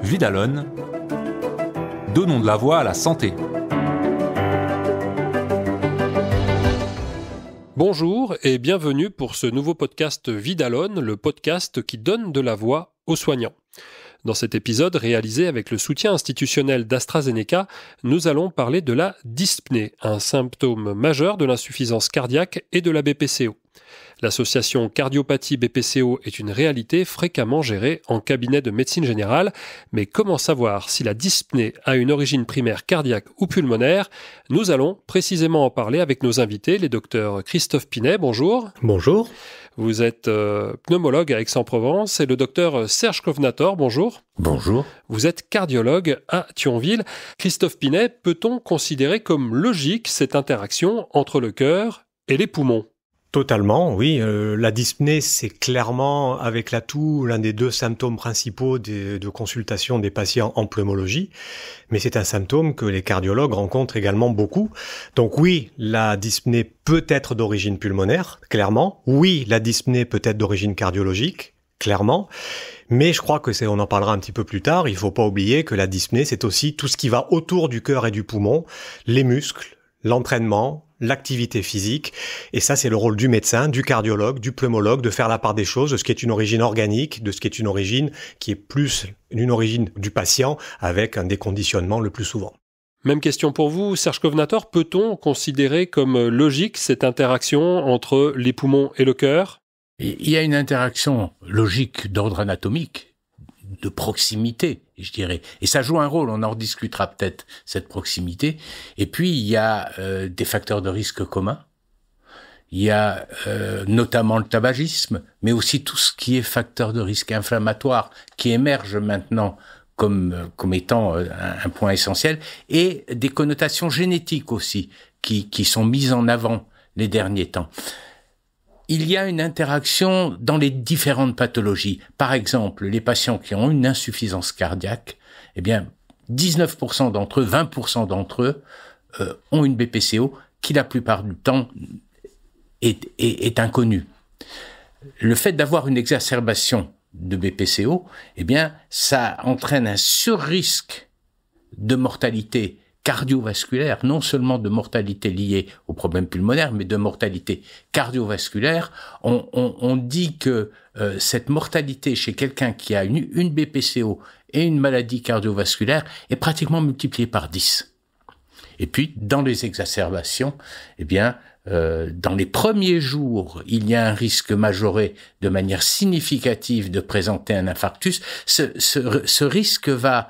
Vidalone, donnons de la voix à la santé. Bonjour et bienvenue pour ce nouveau podcast Vidalone, le podcast qui donne de la voix aux soignants. Dans cet épisode réalisé avec le soutien institutionnel d'AstraZeneca, nous allons parler de la dyspnée, un symptôme majeur de l'insuffisance cardiaque et de la BPCO. L'association cardiopathie-BPCO est une réalité fréquemment gérée en cabinet de médecine générale, mais comment savoir si la dyspnée a une origine primaire cardiaque ou pulmonaire ? Nous allons précisément en parler avec nos invités, les docteurs Christophe Pinet, bonjour. Bonjour. Vous êtes pneumologue à Aix-en-Provence et le docteur Serge Kovnator, bonjour. Bonjour. Vous êtes cardiologue à Thionville. Christophe Pinet, peut-on considérer comme logique cette interaction entre le cœur et les poumons ? Totalement, oui. La dyspnée, c'est clairement, avec la toux, l'un des deux symptômes principaux de consultation des patients en pneumologie. Mais c'est un symptôme que les cardiologues rencontrent également beaucoup. Donc oui, la dyspnée peut être d'origine pulmonaire, clairement. Oui, la dyspnée peut être d'origine cardiologique, clairement. Mais je crois que on en parlera un petit peu plus tard. Il faut pas oublier que la dyspnée, c'est aussi tout ce qui va autour du cœur et du poumon, les muscles, l'entraînement, l'activité physique, et ça c'est le rôle du médecin, du cardiologue, du pneumologue, de faire la part des choses, de ce qui est une origine organique, de ce qui est une origine qui est plus une origine du patient, avec un déconditionnement le plus souvent. Même question pour vous, Serge Kovnator, peut-on considérer comme logique cette interaction entre les poumons et le cœur ? Il y a une interaction logique d'ordre anatomique, de proximité, je dirais. Et ça joue un rôle, on en rediscutera peut-être, cette proximité. Et puis, il y a des facteurs de risque communs. Il y a notamment le tabagisme, mais aussi tout ce qui est facteur de risque inflammatoire, qui émerge maintenant comme étant un point essentiel, et des connotations génétiques aussi, qui sont mises en avant les derniers temps. Il y a une interaction dans les différentes pathologies. Par exemple, les patients qui ont une insuffisance cardiaque, 19% d'entre eux, 20% d'entre eux ont une BPCO qui la plupart du temps est inconnue. Le fait d'avoir une exacerbation de BPCO, ça entraîne un surrisque de mortalité cardiovasculaire, non seulement de mortalité liée aux problèmes pulmonaires, mais de mortalité cardiovasculaire. On dit que cette mortalité chez quelqu'un qui a une BPCO et une maladie cardiovasculaire est pratiquement multipliée par 10. Et puis, dans les exacerbations, dans les premiers jours, il y a un risque majoré de manière significative de présenter un infarctus. Ce risque va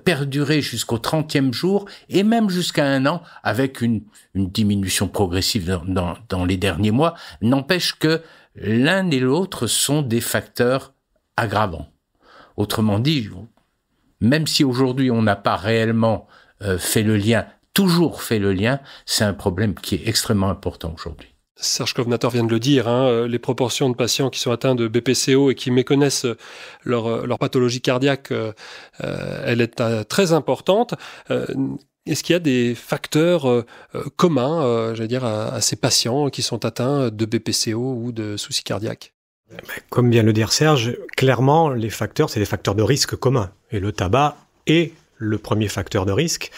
perdurer jusqu'au 30e jour et même jusqu'à 1 an avec une diminution progressive dans les derniers mois. N'empêche que l'un et l'autre sont des facteurs aggravants. Autrement dit, même si aujourd'hui on n'a pas réellement toujours fait le lien, c'est un problème qui est extrêmement important aujourd'hui. Serge Kovnator vient de le dire, les proportions de patients qui sont atteints de BPCO et qui méconnaissent leur pathologie cardiaque, elle est très importante. Est-ce qu'il y a des facteurs communs, à ces patients qui sont atteints de BPCO ou de soucis cardiaques ? Comme vient de le dire Serge, clairement, les facteurs, c'est des facteurs de risque communs. Et le tabac est le premier facteur de risque.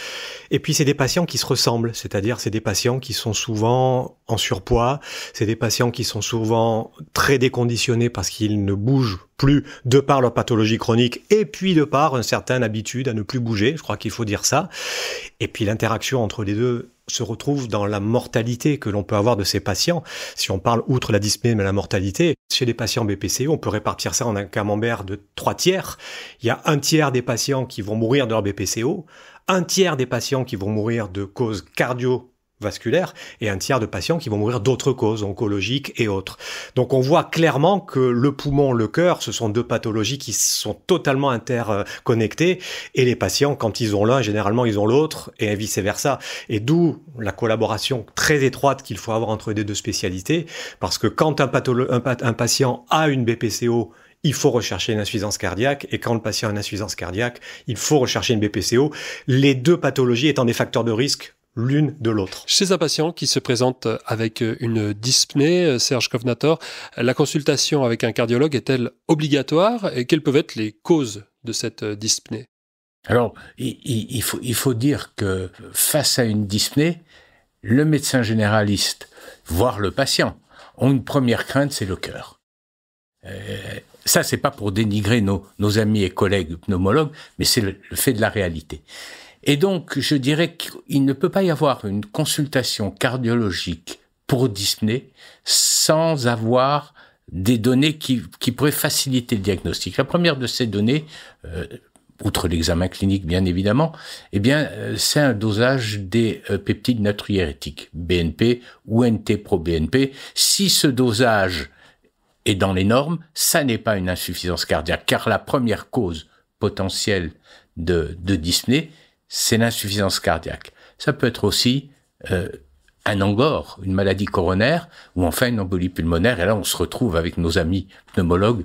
Et puis, c'est des patients qui se ressemblent. C'est-à-dire, c'est des patients qui sont souvent en surpoids. C'est des patients qui sont souvent très déconditionnés parce qu'ils ne bougent plus de par leur pathologie chronique et puis de par une certaine habitude à ne plus bouger. Je crois qu'il faut dire ça. Et puis, l'interaction entre les deux se retrouve dans la mortalité que l'on peut avoir de ces patients. Si on parle outre la dyspnée, mais la mortalité, chez les patients BPCO, on peut répartir ça en un camembert de 3 tiers. Il y a 1 tiers des patients qui vont mourir de leur BPCO, 1 tiers des patients qui vont mourir de causes cardiovasculaires et 1 tiers de patients qui vont mourir d'autres causes oncologiques et autres. Donc on voit clairement que le poumon, le cœur, ce sont 2 pathologies qui sont totalement interconnectées et les patients, quand ils ont l'un, généralement ils ont l'autre et vice-versa. Et d'où la collaboration très étroite qu'il faut avoir entre les 2 spécialités, parce que quand un patient a une BPCO, il faut rechercher une insuffisance cardiaque, et quand le patient a une insuffisance cardiaque, il faut rechercher une BPCO, les 2 pathologies étant des facteurs de risque l'une de l'autre. Chez un patient qui se présente avec une dyspnée, Serge Kovnator, la consultation avec un cardiologue est-elle obligatoire et quelles peuvent être les causes de cette dyspnée? Alors, il faut dire que face à une dyspnée, le médecin généraliste, voire le patient, ont une première crainte, c'est le cœur. Ça, c'est pas pour dénigrer nos amis et collègues pneumologues, mais c'est le fait de la réalité. Et donc, je dirais qu'il ne peut pas y avoir une consultation cardiologique pour dyspnée sans avoir des données qui pourraient faciliter le diagnostic. La première de ces données, outre l'examen clinique bien évidemment, c'est un dosage des peptides natriurétiques, BNP ou NT-proBNP. Si ce dosage est dans les normes, ça n'est pas une insuffisance cardiaque, car la première cause potentielle de dyspnée, c'est l'insuffisance cardiaque. Ça peut être aussi un angor, une maladie coronaire, ou enfin une embolie pulmonaire, et là on se retrouve avec nos amis pneumologues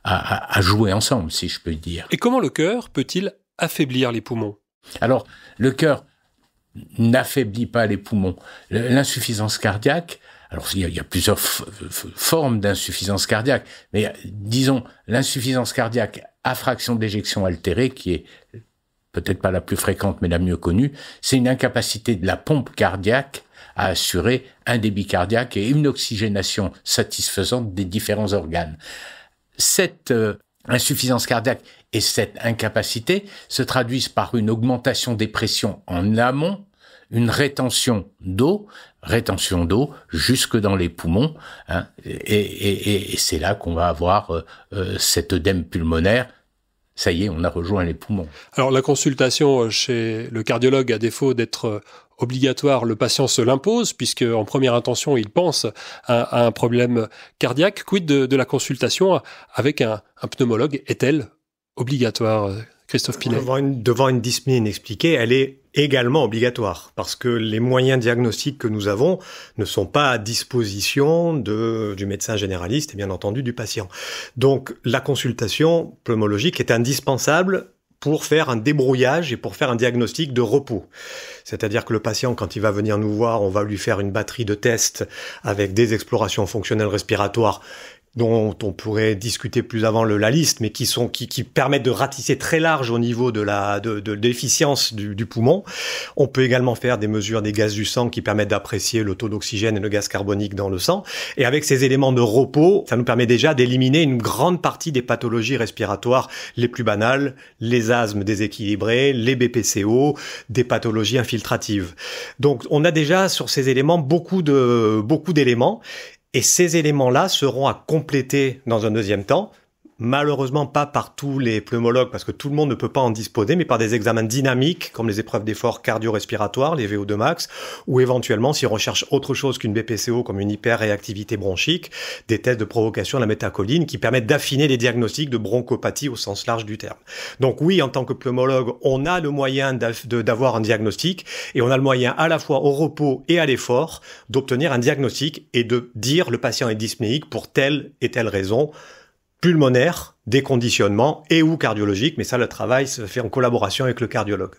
à jouer ensemble, si je peux dire. Et comment le cœur peut-il affaiblir les poumons? Alors, le cœur n'affaiblit pas les poumons. L'insuffisance cardiaque, alors il y a plusieurs formes d'insuffisance cardiaque, mais disons l'insuffisance cardiaque à fraction d'éjection altérée, qui est peut-être pas la plus fréquente, mais la mieux connue, c'est une incapacité de la pompe cardiaque à assurer un débit cardiaque et une oxygénation satisfaisante des différents organes. Cette insuffisance cardiaque et cette incapacité se traduisent par une augmentation des pressions en amont, une rétention d'eau jusque dans les poumons, hein, et c'est là qu'on va avoir cet œdème pulmonaire. Ça y est, on a rejoint les poumons. Alors la consultation chez le cardiologue, à défaut d'être obligatoire, le patient se l'impose, puisque en première intention, il pense à un problème cardiaque. Quid de la consultation avec un pneumologue? Est-elle obligatoire, Christophe Pinet? Devant une dyspnée inexpliquée, elle est également obligatoire, parce que les moyens diagnostiques que nous avons ne sont pas à disposition du médecin généraliste et bien entendu du patient. Donc la consultation pneumologique est indispensable pour faire un débrouillage et pour faire un diagnostic de repos. C'est-à-dire que le patient, quand il va venir nous voir, on va lui faire une batterie de tests avec des explorations fonctionnelles respiratoires dont on pourrait discuter plus avant la liste, mais qui permettent de ratisser très large au niveau de l'efficience du poumon. On peut également faire des mesures des gaz du sang qui permettent d'apprécier le taux d'oxygène et le gaz carbonique dans le sang. Et avec ces éléments de repos, ça nous permet déjà d'éliminer une grande partie des pathologies respiratoires les plus banales, les asthmes déséquilibrés, les BPCO, des pathologies infiltratives. Donc on a déjà sur ces éléments beaucoup d'éléments. Et ces éléments-là seront à compléter dans un deuxième temps, malheureusement pas par tous les pneumologues, parce que tout le monde ne peut pas en disposer, mais par des examens dynamiques, comme les épreuves d'effort cardio-respiratoire, les VO2 max, ou éventuellement, si on recherche autre chose qu'une BPCO, comme une hyperréactivité bronchique, des tests de provocation à la métacholine, qui permettent d'affiner les diagnostics de bronchopathie au sens large du terme. Donc oui, en tant que pneumologue, on a le moyen d'avoir un diagnostic, et on a le moyen à la fois au repos et à l'effort d'obtenir un diagnostic et de dire le patient est dyspnéique pour telle et telle raison, pulmonaire, déconditionnement et ou cardiologique, mais ça, le travail se fait en collaboration avec le cardiologue.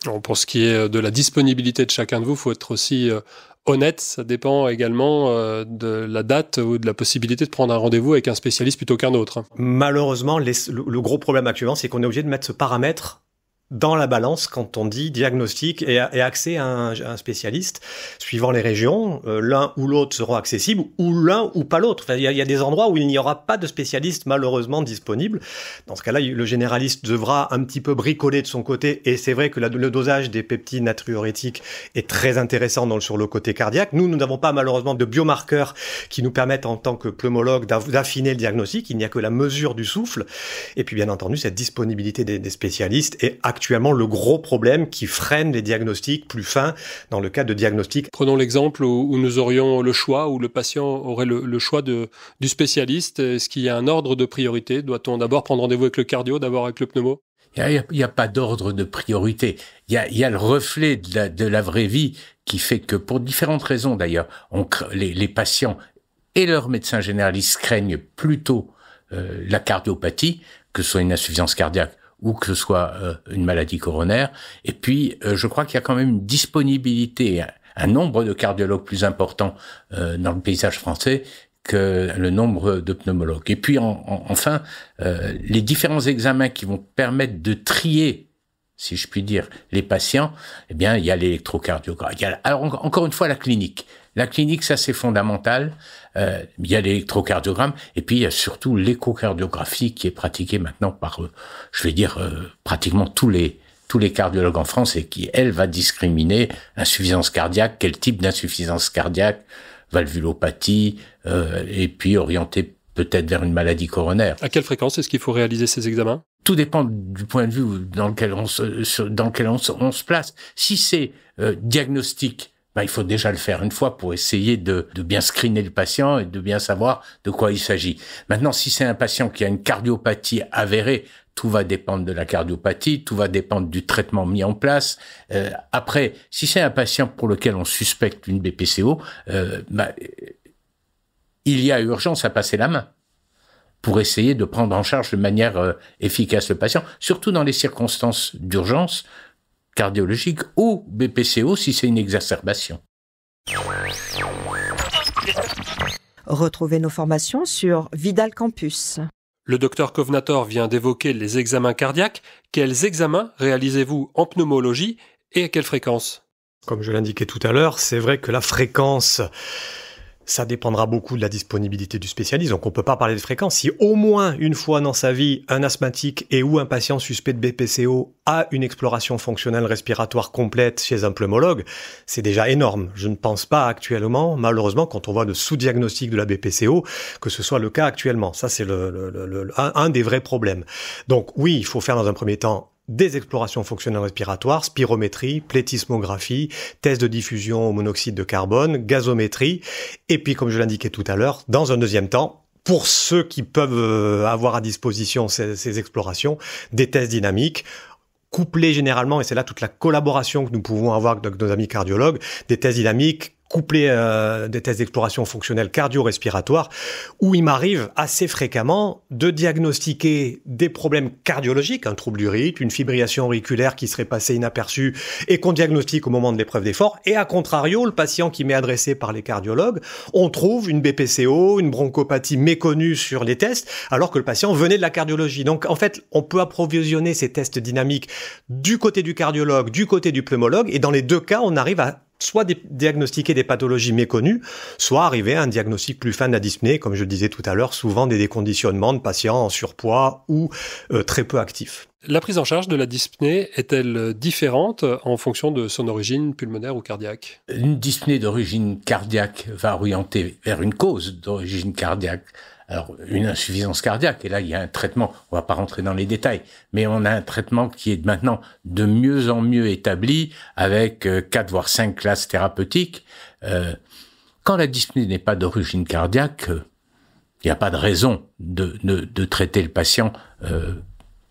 Alors, pour ce qui est de la disponibilité de chacun de vous, il faut être aussi honnête. Ça dépend également de la date ou de la possibilité de prendre un rendez-vous avec un spécialiste plutôt qu'un autre. Malheureusement, le gros problème actuellement, c'est qu'on est obligé de mettre ce paramètre dans la balance quand on dit diagnostic et accès à un spécialiste. Suivant les régions, l'un ou l'autre seront accessibles, ou l'un ou pas l'autre. Enfin, il y a des endroits où il n'y aura pas de spécialiste malheureusement disponible. Dans ce cas-là, le généraliste devra un petit peu bricoler de son côté, et c'est vrai que le dosage des peptides natriurétiques est très intéressant sur le côté cardiaque. Nous n'avons pas malheureusement de biomarqueurs qui nous permettent en tant que pneumologue d'affiner le diagnostic. Il n'y a que la mesure du souffle. Et puis bien entendu, cette disponibilité des spécialistes est actuellement le gros problème qui freine les diagnostics plus fins dans le cas de diagnostic. Prenons l'exemple où nous aurions le choix, où le patient aurait le choix du spécialiste. Est-ce qu'il y a un ordre de priorité? Doit-on d'abord prendre rendez-vous avec le cardio, d'abord avec le pneumo? Il n'y a pas d'ordre de priorité. Il y a le reflet de la vraie vie qui fait que, pour différentes raisons d'ailleurs, les patients et leurs médecins généralistes craignent plutôt la cardiopathie, que ce soit une insuffisance cardiaque ou que ce soit une maladie coronaire. Et puis, je crois qu'il y a quand même une disponibilité, un nombre de cardiologues plus important dans le paysage français que le nombre de pneumologues. Et puis, enfin, les différents examens qui vont permettre de trier, si je puis dire, les patients, eh bien, il y a l'électrocardiogramme. Alors, encore une fois, la clinique. La clinique, ça, c'est fondamental. Il y a l'électrocardiogramme, et puis il y a surtout l'échocardiographie qui est pratiquée maintenant par, pratiquement tous les cardiologues en France, et qui, elle, va discriminer insuffisance cardiaque, quel type d'insuffisance cardiaque, valvulopathie, et puis orienter peut-être vers une maladie coronaire. À quelle fréquence est-ce qu'il faut réaliser ces examens ? Tout dépend du point de vue dans lequel on se place. Si c'est diagnostic, il faut déjà le faire une fois pour essayer de bien screener le patient et de bien savoir de quoi il s'agit. Maintenant, si c'est un patient qui a une cardiopathie avérée, tout va dépendre de la cardiopathie, tout va dépendre du traitement mis en place. Après, si c'est un patient pour lequel on suspecte une BPCO, il y a urgence à passer la main pour essayer de prendre en charge de manière efficace le patient, surtout dans les circonstances d'urgence cardiologique ou BPCO si c'est une exacerbation. Retrouvez nos formations sur Vidal Campus. Le docteur Kovnator vient d'évoquer les examens cardiaques. Quels examens réalisez-vous en pneumologie et à quelle fréquence ? Comme je l'indiquais tout à l'heure, c'est vrai que la fréquence, ça dépendra beaucoup de la disponibilité du spécialiste. Donc on peut pas parler de fréquence. Si au moins une fois dans sa vie, un asthmatique et ou un patient suspect de BPCO a une exploration fonctionnelle respiratoire complète chez un pneumologue, c'est déjà énorme. Je ne pense pas actuellement, malheureusement, quand on voit le sous-diagnostic de la BPCO, que ce soit le cas actuellement. Ça, c'est un des vrais problèmes. Donc oui, il faut faire dans un premier temps des explorations fonctionnelles respiratoires, spirométrie, plétismographie, test de diffusion au monoxyde de carbone, gazométrie, et puis, comme je l'indiquais tout à l'heure, dans un deuxième temps, pour ceux qui peuvent avoir à disposition ces explorations, des tests dynamiques, couplés généralement, et c'est là toute la collaboration que nous pouvons avoir avec nos amis cardiologues, des tests dynamiques couplés des tests d'exploration fonctionnelle cardio-respiratoire, où il m'arrive assez fréquemment de diagnostiquer des problèmes cardiologiques, un trouble du rythme, une fibrillation auriculaire qui serait passée inaperçue et qu'on diagnostique au moment de l'épreuve d'effort, et à contrario, le patient qui m'est adressé par les cardiologues, on trouve une BPCO, une bronchopathie méconnue sur les tests, alors que le patient venait de la cardiologie. Donc en fait, on peut approvisionner ces tests dynamiques du côté du cardiologue, du côté du pneumologue, et dans les deux cas, on arrive à soit diagnostiquer des pathologies méconnues, soit arriver à un diagnostic plus fin de la dyspnée, comme je le disais tout à l'heure, souvent des déconditionnements de patients en surpoids ou très peu actifs. La prise en charge de la dyspnée est-elle différente en fonction de son origine pulmonaire ou cardiaque ? Une dyspnée d'origine cardiaque va orienter vers une cause d'origine cardiaque. Alors, une insuffisance cardiaque, et là, il y a un traitement, on va pas rentrer dans les détails, mais on a un traitement qui est maintenant de mieux en mieux établi, avec 4 voire 5 classes thérapeutiques. Quand la dyspnée n'est pas d'origine cardiaque, il n'y a pas de raison de traiter le patient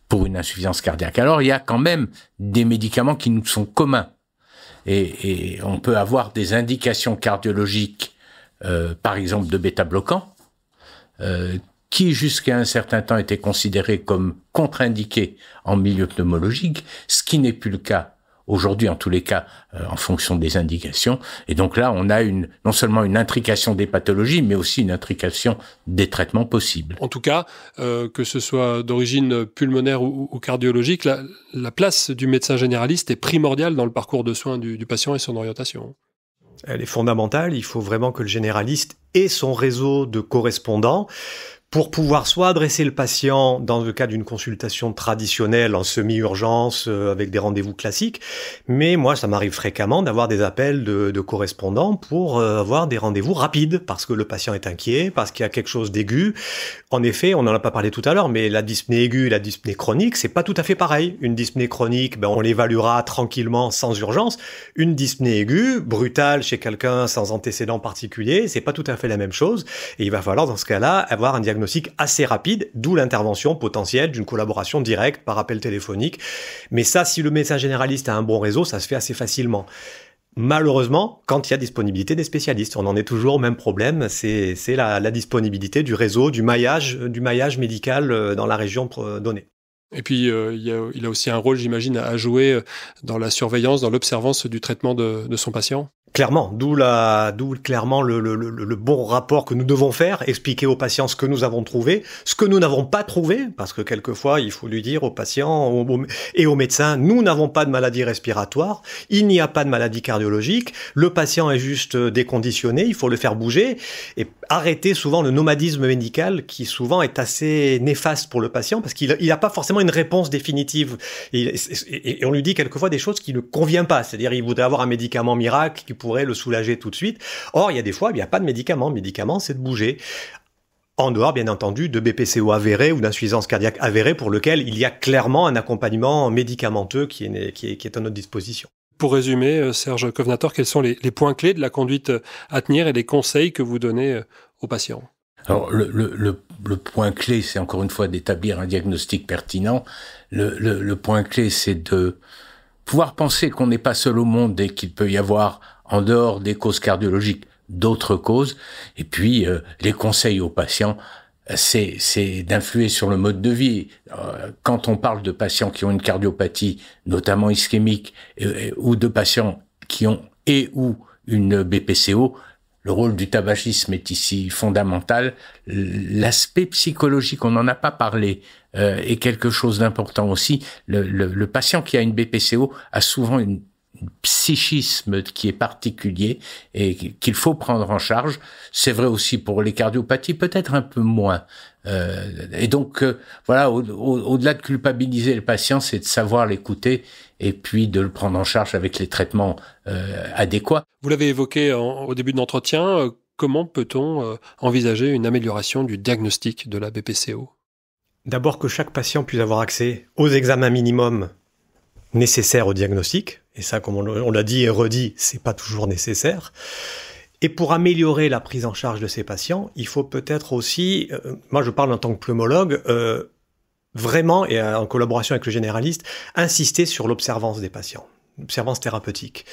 pour une insuffisance cardiaque. Alors, il y a quand même des médicaments qui nous sont communs, et on peut avoir des indications cardiologiques, par exemple de bêta-bloquants, qui jusqu'à un certain temps étaient considérés comme contre-indiqués en milieu pneumologique, ce qui n'est plus le cas aujourd'hui, en tous les cas, en fonction des indications. Et donc là, on a non seulement une intrication des pathologies, mais aussi une intrication des traitements possibles. En tout cas, que ce soit d'origine pulmonaire ou cardiologique, la place du médecin généraliste est primordiale dans le parcours de soins du patient et son orientation. Elle est fondamentale. Il faut vraiment que le généraliste ait son réseau de correspondants pour pouvoir soit adresser le patient dans le cadre d'une consultation traditionnelle en semi-urgence avec des rendez-vous classiques, mais moi ça m'arrive fréquemment d'avoir des appels de correspondants pour avoir des rendez-vous rapides parce que le patient est inquiet, parce qu'il y a quelque chose d'aigu. En effet, on n'en a pas parlé tout à l'heure, mais la dyspnée aiguë et la dyspnée chronique, c'est pas tout à fait pareil. Une dyspnée chronique, on l'évaluera tranquillement sans urgence. Une dyspnée aiguë, brutale chez quelqu'un sans antécédent particulier, c'est pas tout à fait la même chose. Et il va falloir dans ce cas-là avoir un diagnostic assez rapide, d'où l'intervention potentielle d'une collaboration directe par appel téléphonique. Mais ça, si le médecin généraliste a un bon réseau, ça se fait assez facilement. Malheureusement, quand il y a disponibilité des spécialistes, on en est toujours au même problème, c'est la disponibilité du réseau, du maillage médical dans la région donnée. Et puis, il a aussi un rôle, j'imagine, à jouer dans la surveillance, dans l'observance du traitement de son patient. Clairement, d'où clairement le bon rapport que nous devons faire, expliquer aux patients ce que nous avons trouvé, ce que nous n'avons pas trouvé, parce que quelquefois, il faut lui dire aux patients et aux médecins, nous n'avons pas de maladie respiratoire, il n'y a pas de maladie cardiologique, le patient est juste déconditionné, il faut le faire bouger, et arrêter souvent le nomadisme médical qui souvent est assez néfaste pour le patient, parce qu'il n'a pas forcément une réponse définitive, et on lui dit quelquefois des choses qui ne conviennent pas, c'est-à-dire il voudrait avoir un médicament miracle qui pourrait le soulager tout de suite. Or, il y a des fois, il n'y a pas de médicament. Le médicament, c'est de bouger. En dehors, bien entendu, de BPCO avéré ou d'insuffisance cardiaque avérée pour lequel il y a clairement un accompagnement médicamenteux qui est à notre disposition. Pour résumer, Serge Kovnator, quels sont les points clés de la conduite à tenir et les conseils que vous donnez aux patients? Alors, le point clé, c'est encore une fois d'établir un diagnostic pertinent. Le point clé, c'est de pouvoir penser qu'on n'est pas seul au monde et qu'il peut y avoir, en dehors des causes cardiologiques, d'autres causes. Et puis, les conseils aux patients, c'est d'influer sur le mode de vie. Quand on parle de patients qui ont une cardiopathie, notamment ischémique, ou de patients qui ont ou une BPCO, le rôle du tabagisme est ici fondamental. L'aspect psychologique, on n'en a pas parlé, est quelque chose d'important aussi. Le patient qui a une BPCO a souvent un psychisme qui est particulier et qu'il faut prendre en charge. C'est vrai aussi pour les cardiopathies, peut-être un peu moins. Et donc, voilà, au-delà de culpabiliser le patient, c'est de savoir l'écouter et puis de le prendre en charge avec les traitements adéquats. Vous l'avez évoqué au début de l'entretien, comment peut-on envisager une amélioration du diagnostic de la BPCO? D'abord que chaque patient puisse avoir accès aux examens minimums nécessaires au diagnostic, et ça, comme on l'a dit et redit, c'est pas toujours nécessaire. Et pour améliorer la prise en charge de ces patients, il faut peut-être aussi, moi je parle en tant que pneumologue, vraiment, et en collaboration avec le généraliste, insister sur l'observance des patients, l'observance thérapeutique.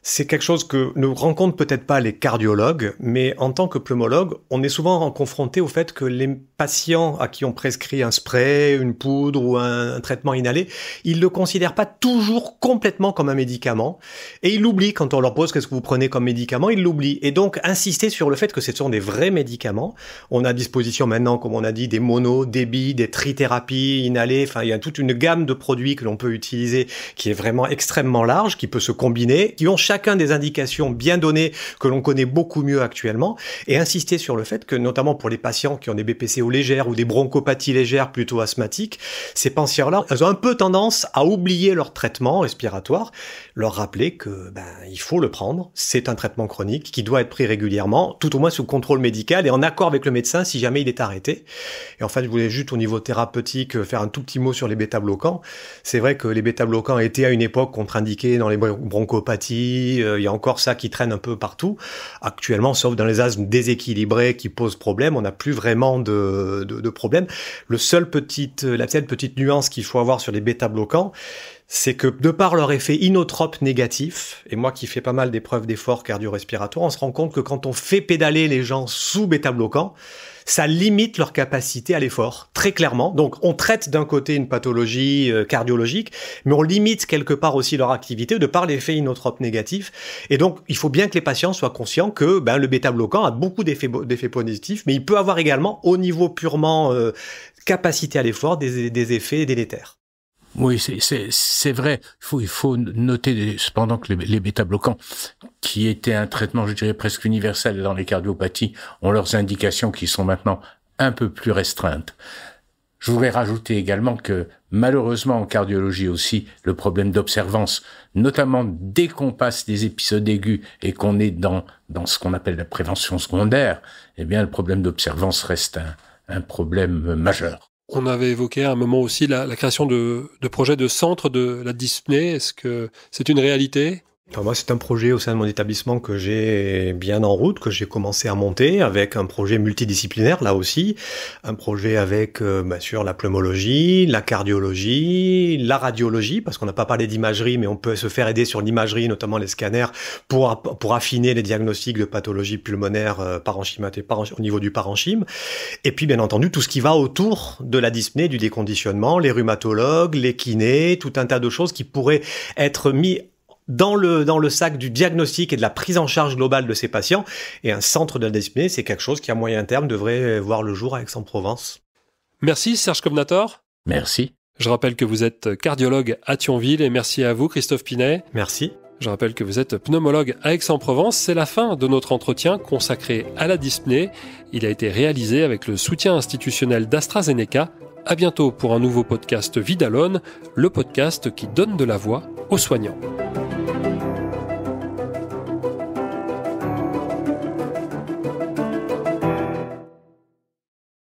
C'est quelque chose que ne rencontrent peut-être pas les cardiologues, mais en tant que pneumologue, on est souvent confronté au fait que les patients à qui on prescrit un spray, une poudre ou un traitement inhalé, ils le considèrent pas toujours complètement comme un médicament, et ils l'oublient quand on leur pose qu'est-ce que vous prenez comme médicament, ils l'oublient. Et donc, insister sur le fait que ce sont des vrais médicaments. On a à disposition maintenant, comme on a dit, des mono, des bi, des trithérapies inhalées, enfin, il y a toute une gamme de produits que l'on peut utiliser qui est vraiment extrêmement large, qui peut se combiner, qui ont chacun des indications bien données que l'on connaît beaucoup mieux actuellement, et insister sur le fait que, notamment pour les patients qui ont des BPCO légères ou des bronchopathies légères plutôt asthmatiques, ces patients-là, elles ont un peu tendance à oublier leur traitement respiratoire, leur rappeler que il faut le prendre, c'est un traitement chronique qui doit être pris régulièrement, tout au moins sous contrôle médical et en accord avec le médecin si jamais il est arrêté. Et en fait, je voulais juste au niveau thérapeutique faire un tout petit mot sur les bêta-bloquants. C'est vrai que les bêta-bloquants étaient à une époque contre-indiqués dans les bronchopathies, il y a encore ça qui traîne un peu partout. Actuellement, sauf dans les asthmes déséquilibrés qui posent problème, on n'a plus vraiment de problème. La seule petite nuance qu'il faut avoir sur les bêta-bloquants, c'est que de par leur effet inotrope négatif, et moi qui fais pas mal d'épreuves d'effort cardio-respiratoire, on se rend compte que quand on fait pédaler les gens sous bêta-bloquants, ça limite leur capacité à l'effort, très clairement. Donc, on traite d'un côté une pathologie cardiologique, mais on limite quelque part aussi leur activité de par l'effet inotrope négatif. Et donc, il faut bien que les patients soient conscients que le bêta-bloquant a beaucoup d'effets positifs, mais il peut avoir également, au niveau purement capacité à l'effort, des effets délétères. Oui, c'est vrai. Il faut noter cependant que les bêta-bloquants, qui étaient un traitement, je dirais, presque universel dans les cardiopathies, ont leurs indications qui sont maintenant un peu plus restreintes. Je voudrais rajouter également que, malheureusement, en cardiologie aussi, le problème d'observance, notamment dès qu'on passe des épisodes aigus et qu'on est dans ce qu'on appelle la prévention secondaire, eh bien, le problème d'observance reste un problème majeur. On avait évoqué à un moment aussi la création de projets de centres de la dyspnée. Est-ce que c'est une réalité ? Enfin, moi, c'est un projet au sein de mon établissement que j'ai bien en route, que j'ai commencé à monter avec un projet multidisciplinaire, là aussi. Un projet avec, bien sûr, la pneumologie, la cardiologie, la radiologie, parce qu'on n'a pas parlé d'imagerie, mais on peut se faire aider sur l'imagerie, notamment les scanners, pour affiner les diagnostics de pathologie pulmonaire parenchymatée au niveau du parenchyme. Et puis, bien entendu, tout ce qui va autour de la dyspnée, du déconditionnement, les rhumatologues, les kinés, tout un tas de choses qui pourraient être mis dans le sac du diagnostic et de la prise en charge globale de ces patients. Et un centre de la dyspnée, c'est quelque chose qui, à moyen terme, devrait voir le jour à Aix-en-Provence. Merci Serge Kovnator. Merci. Je rappelle que vous êtes cardiologue à Thionville et merci à vous Christophe Pinet. Merci. Je rappelle que vous êtes pneumologue à Aix-en-Provence. C'est la fin de notre entretien consacré à la dyspnée. Il a été réalisé avec le soutien institutionnel d'AstraZeneca. À bientôt pour un nouveau podcast Vidalone, le podcast qui donne de la voix aux soignants.